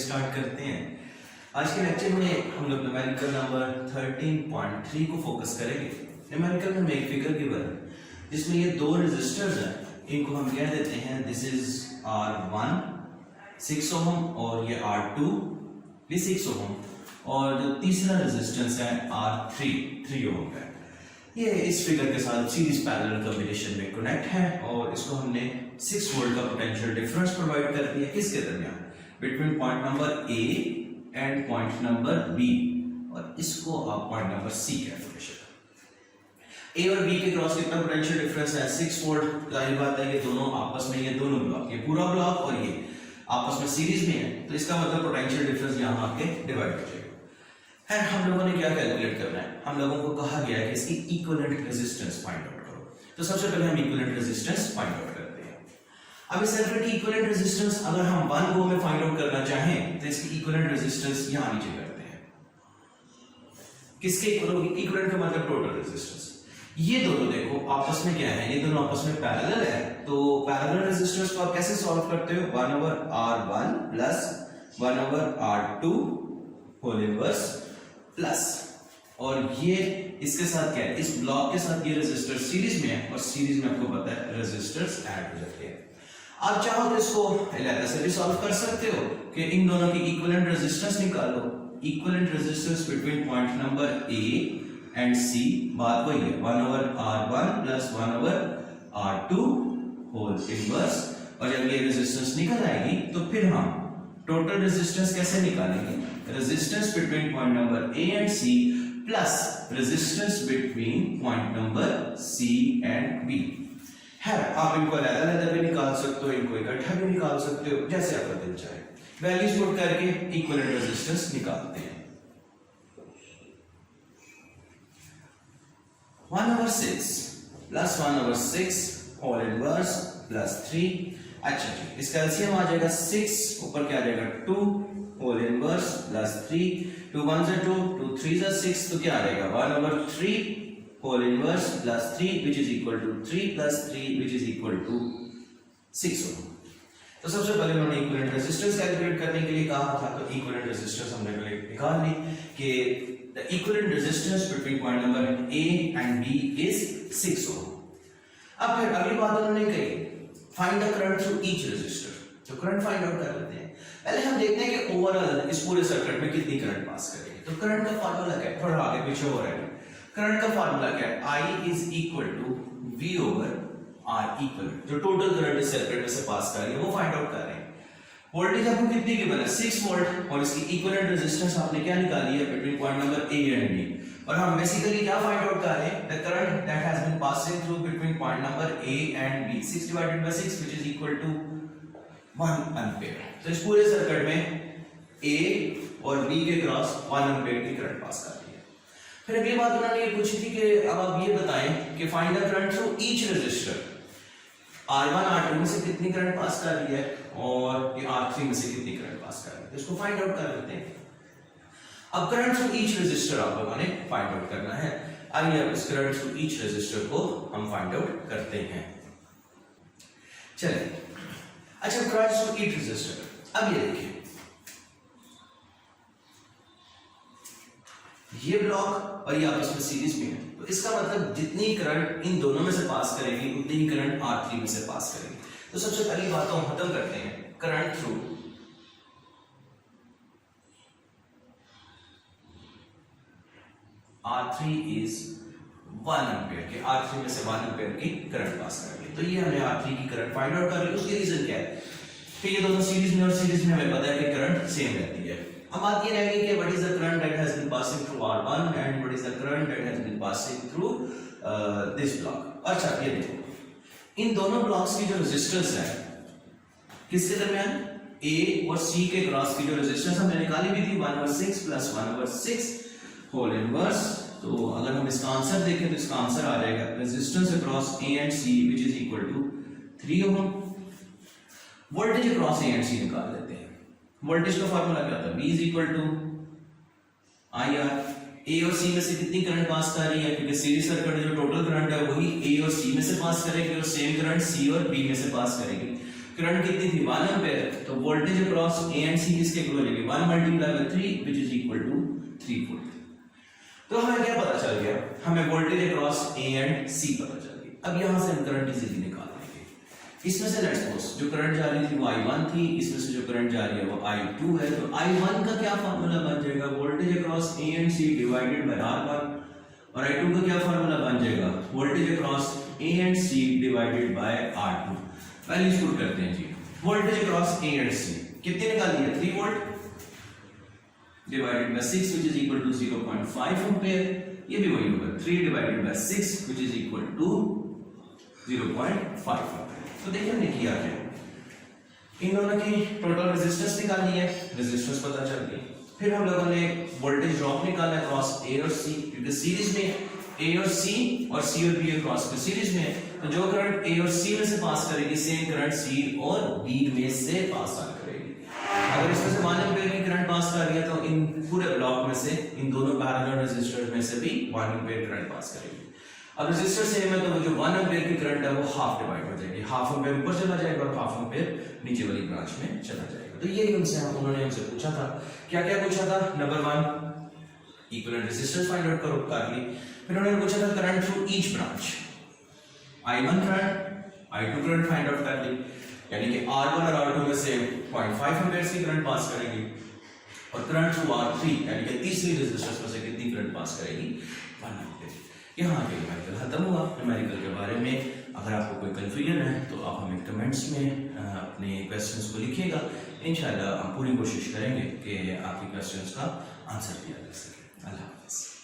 Start करते हैं। आज के लेक्चर में हम लोग न्यूमेरिकल नंबर 13.3 को फोकस करेंगे। न्यूमेरिकल में एक फिगर गिवन है जिसमें ये दो रेजिस्टर्स हैं, इनको हम कह देते हैं दिस इज R1 6 ओम और ये R2 भी 6 ओम और जो तीसरा रेजिस्टेंस है R3 3 ओम का। ये इस फिगर के साथ सीरीज पैरेलल कॉम्बिनेशन में कनेक्ट है और इसको हमने 6 वोल्ट का पोटेंशियल डिफरेंस प्रोवाइड कर दिया किसके दरमियान, between point number A and point number B, और इसको आप पॉइंट नंबर C कहते हैं। A और B के क्रॉस कितना पोटेंशियल डिफरेंस है 6 वोल्ट। जाहिर बात है ये दोनों आपस में, ये दोनों ब्लॉक, ये पूरा ब्लॉक और ये आपस में सीरीज में है, तो इसका मतलब पोटेंशियल डिफरेंस यहाँ आके डिवाइड हो जाएगा। है हम लोगों ने क्या कैलकुलेट करना है, हम लोगों को कहा गया है कि इसकी इक्विवेलेंट रेजिस्टेंस फाइंड आउट करो। तो सबसे पहले हम इक्विवेलेंट रेजिस्टेंस फाइंड आउट करते हैं। अब इस सर्किट की इक्विवेलेंट रेजिस्टेंस अगर हम 1 गो में फाइंड आउट करना चाहें तो इसकी इक्विवेलेंट रेजिस्टेंस यहां नीचे करते हैं। किसके इक्वल होगी, इक्विवेलेंट का मतलब टोटल रेजिस्टेंस। ये दोनों देखो आपस में क्या है, ये दोनों आपस में पैरेलल है, तो पैरेलल रेजिस्टेंस को आप कैसे सॉल्व करते हो, 1/R1 plus 1/R2 whole inverse plus, और ये इसके साथ क्या है, इस ब्लॉक के साथ ये रेजिस्टर सीरीज में है और सीरीज में आपको पता है रेजिस्टर्स ऐड हो जाते हैं। आप चाहो तो इसको ऐसे भी सॉल्व कर सकते हो कि इन दोनों की इक्विवेलेंट रेजिस्टेंस निकालो, equivalent resistance between point number A and C, बात वही है 1/R1 plus 1/R2 whole inverse, और जब ये रेजिस्टेंस निकल आएगी तो फिर हम टोटल रेजिस्टेंस कैसे निकालेंगे, resistance between point number A and C plus resistance between point number C and B है। आप इनको अलग-अलग भी निकाल सकते हो, इनको इकट्ठा भी निकाल सकते हो, जैसे आपका दिल चाहे। वैल्यूज पुट करके इक्विवेलेंट रेजिस्टेंस निकालते हैं। 1/6 प्लस 1/6 होल इनवर्स प्लस 3। अच्छा जी, इसका एलसीएम आ जाएगा 6, ऊपर क्या आ जाएगा 2 होल इनवर्स प्लस 3, 2 1 2, 2 3 6, तो क्या आ जाएगा 1/3 whole inverse plus 3 which is equal to 3 plus 3 which is equal to 6 ओम। तो सबसे पहले मैंने इक्विवेलेंट रेजिस्टेंस कैलकुलेट करने के लिए कहा था, तो इक्विवेलेंट रेजिस्टेंस हमने निकाल ली कि the equivalent resistance between point number A and B is 6 ohm। अब फिर अगली बात उन्होंने कही find the current through each resistor, तो करंट फाइंड आउट कर लेते हैं। पहले हम देखते हैं कि ओवरऑल इस पूरे सर्किट में कितनी करंट पास करेगी। तो करंट का फार्मूला क्या है, थोड़ा आगे पीछे हो रहा है। करंट का फार्मूला क्या है, I is equal to V over R equivalent, जो टोटल करंट इस सर्किट में से पास कर रही है वो फाइंड आउट कर रहे हैं। वोल्टेज आपको कितनी गिवन है 6 वोल्ट, और इसकी इक्विवेलेंट रेजिस्टेंस आपने क्या निकाली है between point number A and B, और हम बेसिकली क्या फाइंड आउट कर रहे हैं, the current that has been passing through between point number A and B, 6 divided by 6 which is equal to 1 ampere. तो इस पूरे सर्किट में A और B के क्रॉस 1 एम्पीयर की करंट पास कर रही है। फिर अगली बात उन्होंने ये पूछी थी कि अब आप ये बताएं कि find the current through each resistor, R1 R2 में से कितनी करंट पास कर रही है और ये R3 में से कितनी करंट पास कर रही है, तो इसको फाइंड आउट कर लेते हैं। अब करंट थ्रू ईच रेजिस्टर आप लोगों ने फाइंड आउट करना है। आइए अब इस करंट थ्रू ईच रेजिस्टर को हम फाइंड आउट करते हैं। चलिए, अच्छा करंट थ्रू ईच रेजिस्टर, अब ये देखिए ये ब्लॉक और ये आपस में सीरीज में है, तो इसका मतलब जितनी करंट इन दोनों में से पास करेगी उतनी ही करंट R3 में से पास करेगी। तो सबसे पहली बात तो हम खत्म करते हैं, current through R3 is 1 ampere के, R3 में से 1 एम्पीयर की करंट पास करेगी। तो ये हमने R3 की करंट फाइंड आउट कर ली। उसकी रीजन क्या है कि ये दोनों सीरीज में और सीरीज में हमें पता है कि करंट सेम रहती है। अब बात ये रहेगी कि what is the current that has been passing through R1 and what is the current that has been passing through this block. अच्छा ये देखो इन दोनों ब्लॉक्स की जो रेजिस्टेंस है किसके दरमियान, A और C के क्रॉस की जो रेजिस्टेंस हमने निकाली भी थी 1/6 प्लस 1/6 होल इनवर्स। तो अगर हम इसका आंसर देखें तो इसका आंसर आ जाएगा resistance across A and C which is equal to 3 ohm. Voltage across A and C निकाल लेते हैं। वोल्टेज का फार्मूला क्या था, V is equal to IR। A और C में से कितनी करंट पास कर रही है, क्योंकि सीरीज सर्किट में जो टोटल करंट है वही A और C में से पास करेगी और सेम करंट C और B में से पास करेगी। करंट कितनी थी 1 एम्पीयर, तो voltage across A and C किसके इक्वल हो जाएगी 1 multiply by 3 which is equal to 3 volt. तो हमें क्या पता चल गया, हमें voltage across A and C पता चल गई। अब यहां से हम करंट इजीली निकाल लेंगे। इसमें से लेट्स सपोज जो करंट जा रही थी वो I1 थी, इसमें से जो करंट जा रही है वो I2 है, तो I1 का क्या फार्मूला बन जाएगा voltage across A and C divided by R1, और I2 का क्या फार्मूला बन जाएगा voltage across A and C divided by R2। Values put करते हैं जी। Voltage across A and C कितने निकाली है 3 volt divided by 6 which is equal to 0.5 ampere, ये भी वही होगा 3 divided by 6 which is equal to 0.5 ampere. तो देखिए हमने किया क्या, इन दोनों की टोटल रेजिस्टेंस निकाली है, रेजिस्टेंस पता चल गई। फिर हम लोगों ने वोल्टेज ड्रॉप निकाला क्रॉस ए और सी, क्योंकि सीरीज में ए और सी और बी क्रॉस के सीरीज में, तो जो करंट ए और सी में से पास करेगी सेम करंट सी और बी में से पास करेगी। अगर इसमें से 1 एम्पीयर की करंट पास कर रही है तो इन पूरे ब्लॉक में से इन दोनों पैरेलल रेजिस्टर्स में से भी 1 एम्पीयर करंट पास करेगी। अब रेजिस्टर सेम है तो वो जो 1 एम्पीयर की करंट है वो हाफ डिवाइड हो जाएगी, हाफ एम्पीयर ऊपर चला जाएगा और हाफ एम्पीयर नीचे वाली ब्रांच में चला जाएगा। तो यही उन्होंने हमसे पूछा था, क्या क्या पूछा था, number 1 equivalent resistance find out करो, कर ली। फिर उन्होंने पूछा था current through each branch, I1 current I2 current find out कर ली, यानी कि R1 और R2 में से 0.5 एम्पीयर की करंट पास करेगी, और करंट थ्रू R3 यानी कि तीसरी रेजिस्टेंस में से कितनी करंट पास करेगी 1 एम्पीयर। यहाँ पे न्यूमेरिकल खत्म हुआ। न्यूमेरिकल के बारे में अगर आपको कोई कंफ्यूजन है तो आप हमें कमेंट्स में अपने क्वेश्चंस को लिखिएगा, इंशाल्लाह हम पूरी कोशिश करेंगे कि आपके क्वेश्चंस का आंसर दिया जा सके। अल्लाह हाफ़िज़।